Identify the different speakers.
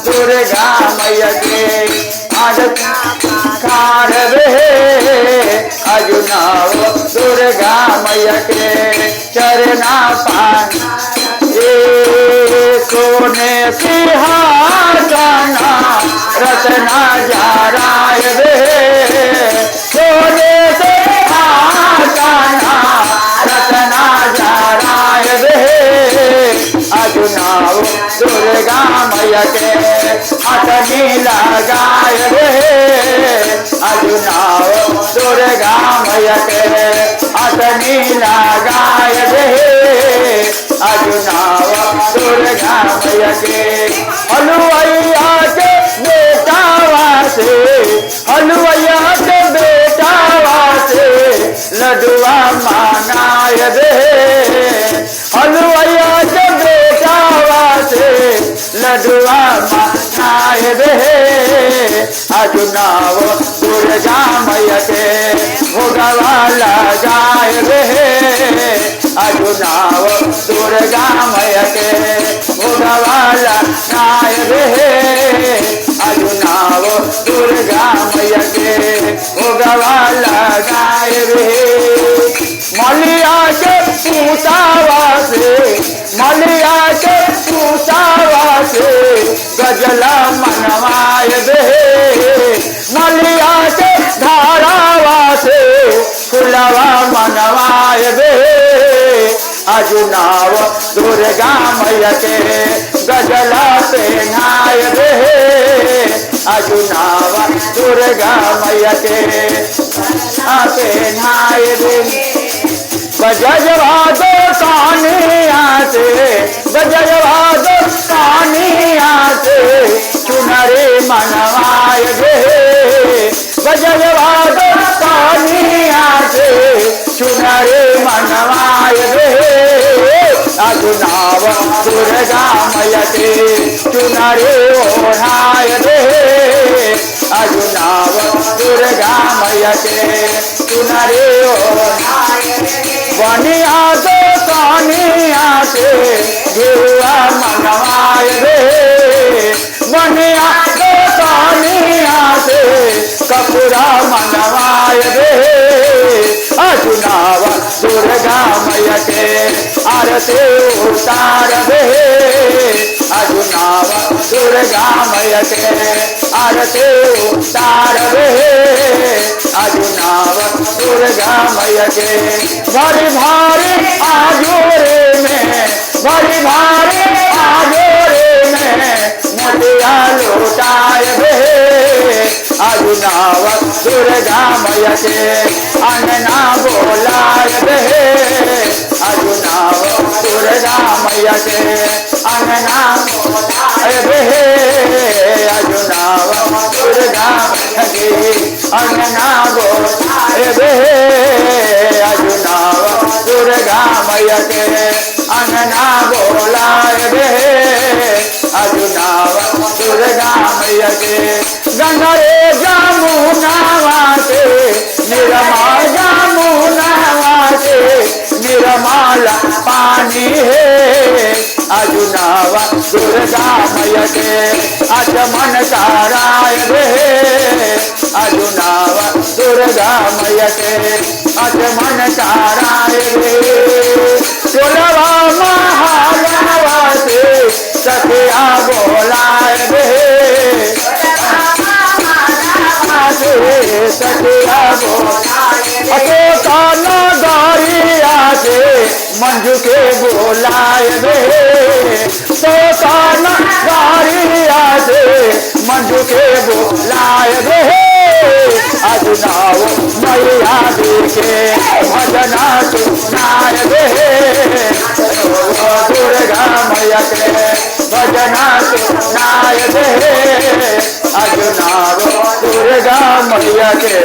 Speaker 1: दुर्गा मैया के कार अजुनाव दुर्गा मैया के चरना पान सोने सिंहासना रत्ना जाराय रे सोने सिंहासना रत्ना जाराय रे अजुनाव दुर्गा मैया के अटनी लगाय रे अजुनाव दुर्गा मैया के अटनी लगाय रे अजुनाव दुर्गा मैया के हलुवैया के बेटावा से हलुवैया के बेटावा से लडुआ मांगाय रे हलुवैया के बेटावा से लडुआ मांगाय रे अजुनाव दुर्गा मैया के भोगवा लगाय रे अजुनाव दुर्गा मैया के भोगवा लगाय रे अजुनाव दुर्गा मैया के भोगवा लगाय रे मलिया के पूतावा से मलिया के पूतावा से गजला मनवाय रे मलिया के धारावा से फुलवा मनवाय रे अजुनाव दुर्गा मैया के गजला पहनाय रे अजुनाव दुर्गा मैया के पहनाय रे बजवा दो कानिया से बजवा दो कानिया से चुनरी मनवाय रे बजवा दो कानिया से चुनरी मनवाय रे अजुनाव दुर्गा मैया के चुनरी ओढ़ाय रे अजुनाव दुर्गा मैया के चुनरी ओढ़ाय बनिया दो कानिया से घेरा मनवाय रे बनिया दो कानिया से कपूरा मनवाय रे अजुनाव दुर्गा मैया के आरती उतार रे अजुनाव दुर्गा मैया के आरती उतार रे अजुनाव दुर्गा मैया के भारी भारी आजोरे में भारी भारी आजोरे में मोतिया लौटाय रे अजुनाव दुर्गा मैया के अंगना बोलाय रे अजुनाव दुर्गा मैया के अंगना बोलाय रे अजुनाव दुर्गा मैया के अंगना बोलाय रे अजुनाव दुर्गा मैया के अंगना बोलाय रे अजुनाव दुर्गा मैया के गंगा रे जमुनावा से निर्मल जमुनावा से निर्मल पानी है अजुनाव दुर्गा मैया के आचमन कराय रे अजुनाव दुर्गा मैया के आचमन कराय रे टोलवा महालवा से सखिया बोलाय रे सखिया बोलाय नगरिया से मंजू के बोलाय रे नगरिया से मंजू के बोलाय रे अजुनाव मैया देखे भजना सुनाय रे दुर्गा मैया के भजना सुनाय रे अजुनाव दुर्गा मैया के